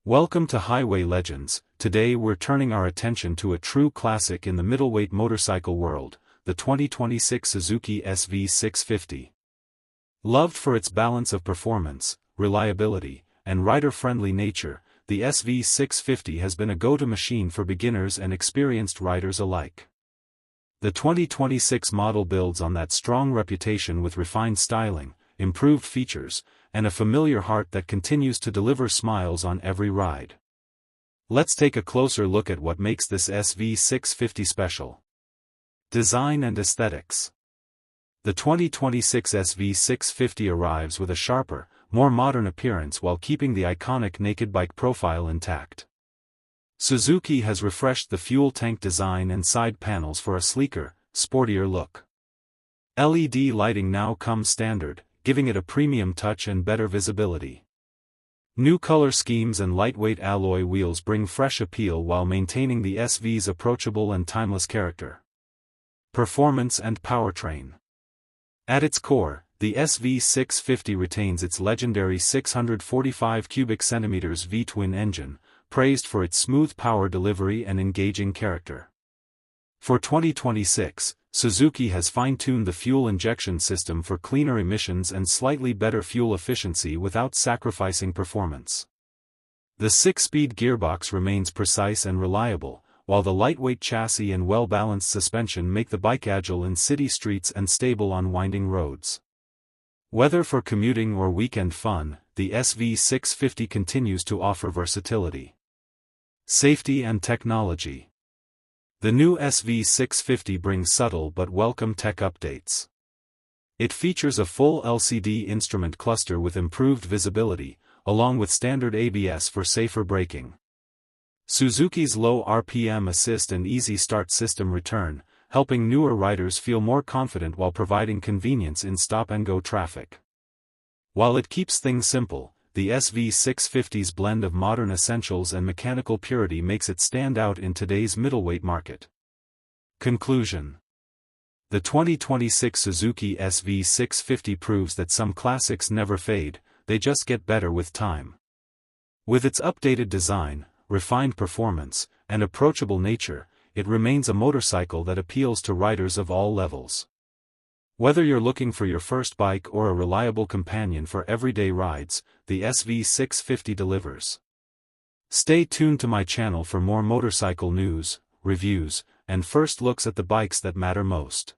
Welcome to Highway Legends. Today we're turning our attention to a true classic in the middleweight motorcycle world, the 2026 Suzuki SV 650. Loved for its balance of performance, reliability, and rider-friendly nature, the SV 650 has been a go-to machine for beginners and experienced riders alike. The 2026 model builds on that strong reputation with refined styling, improved features, and a familiar heart that continues to deliver smiles on every ride. Let's take a closer look at what makes this SV 650 special. Design and aesthetics. The 2026 SV 650 arrives with a sharper, more modern appearance while keeping the iconic naked bike profile intact. Suzuki has refreshed the fuel tank design and side panels for a sleeker, sportier look. LED lighting now comes standard, giving it a premium touch and better visibility. New color schemes and lightweight alloy wheels bring fresh appeal while maintaining the SV's approachable and timeless character. Performance and powertrain. At its core, the SV 650 retains its legendary 645 cubic centimeters V-twin engine, praised for its smooth power delivery and engaging character. For 2026, Suzuki has fine-tuned the fuel injection system for cleaner emissions and slightly better fuel efficiency without sacrificing performance. The 6-speed gearbox remains precise and reliable, while the lightweight chassis and well-balanced suspension make the bike agile in city streets and stable on winding roads. Whether for commuting or weekend fun, the SV 650 continues to offer versatility. Safety and technology. The new SV 650 brings subtle but welcome tech updates. It features a full LCD instrument cluster with improved visibility, along with standard ABS for safer braking. Suzuki's low RPM assist and easy start system return, helping newer riders feel more confident while providing convenience in stop-and-go traffic. While it keeps things simple, the SV 650's blend of modern essentials and mechanical purity makes it stand out in today's middleweight market. Conclusion. The 2026 Suzuki SV 650 proves that some classics never fade, they just get better with time. With its updated design, refined performance, and approachable nature, it remains a motorcycle that appeals to riders of all levels. Whether you're looking for your first bike or a reliable companion for everyday rides, the SV 650 delivers. Stay tuned to my channel for more motorcycle news, reviews, and first looks at the bikes that matter most.